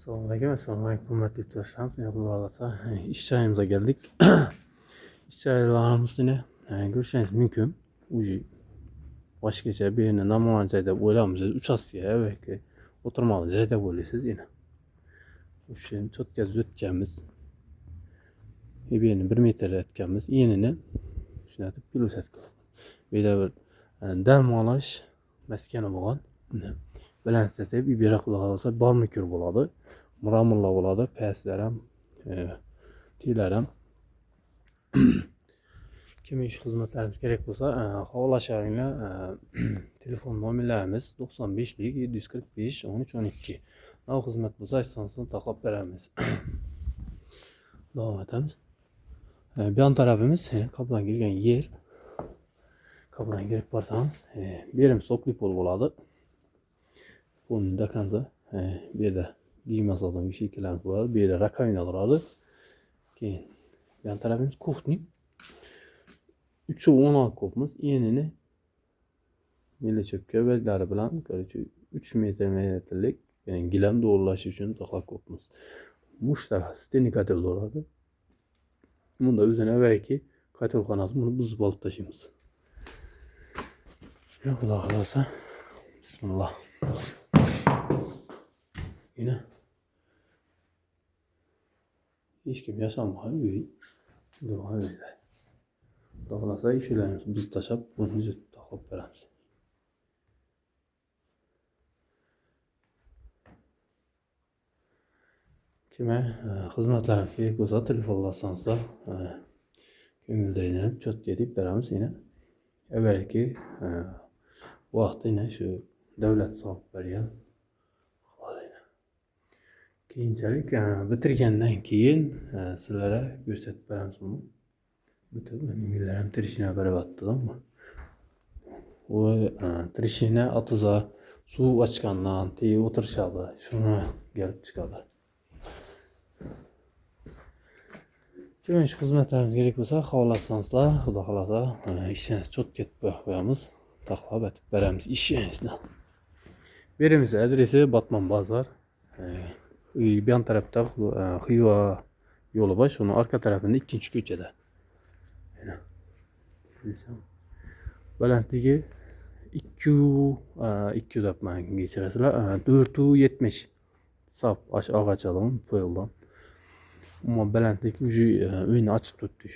Selamünaleyküm hürmetli yurttaşlarım. Yine bu arada iş çayımıza geldik. İş çaylarımız yine görüşeniz mümkün. Ucu başkaca birine normal çayda oylamamız 3 askıya ve oturmalı çayda buluyorsunuz yine. Bu şeyin çok kez ötkemiz. Birinin 1 metre ötkemiz. Yenini şuna atıp kilos etkiyor. Bir de bir dam alaş meskeni boğan. Bilen sete bir biraklı olsa bal mükür buladı. Muramırla buladı. Peslerem, tilerem. Kime iş hizmetlerimiz gerek olsa havalaşarıyla telefon numarlarımız 95'lik 745 13 12. O hizmet bulsa açsansın taklap veremiz. Devam edemiz. Bir an tarafımız kapıdan girgen yer. Kapıdan girip varsanız birim soklip buladı. Bunun da kanza bir de giyim asaldan bir şekilde buladı. Bir de rakayına buladı. Yan tarafımız kuhni. 3'ü 16 kopumuz. Yenini milli çöpke bezleri bilen 3 metrelik yani gilem doğrulaşı için taklak kopumuz. Muşta steni katil oladı. Bunda üzerine belki katil kanası bunu buz balık taşıyımız. Yok da kalırsa bismillah. Yine hiç kim yaşanmıyor. Durma öyle. Dağılasa işlerimiz biz taşıp bunu yüzü takıp veremiz. Kime hizmetler gerek olsa telefonlasanız da köngülde çok gedip veremiz yine. Evvelki vakti yine şu devlet sağlık veriyor. Keyinchalik bitirgandan keyin sizlarga ko'rsatib beramiz buni. Bütün millilerim tirishine berabattı ama. O tirishine atıza su açkandan diye oturuşadı. Şuna gelip çıkardı. Kimin şu hizmetlerimiz gerek olsa havalasanızlar, xudo xolasa işiniz çok ketib qo'yamiz. Taklab etib beramiz ishingizni. Berimiz adresi Batman Bazar. Bir yan tarafta Xiva yolu var. Onun arka tarafında ikinci köşede. Balandligi 2 depman geçirəsilər 470 sap ağaç alın bu yoldan. Ama balandlik ucu önünü açıp tuttu.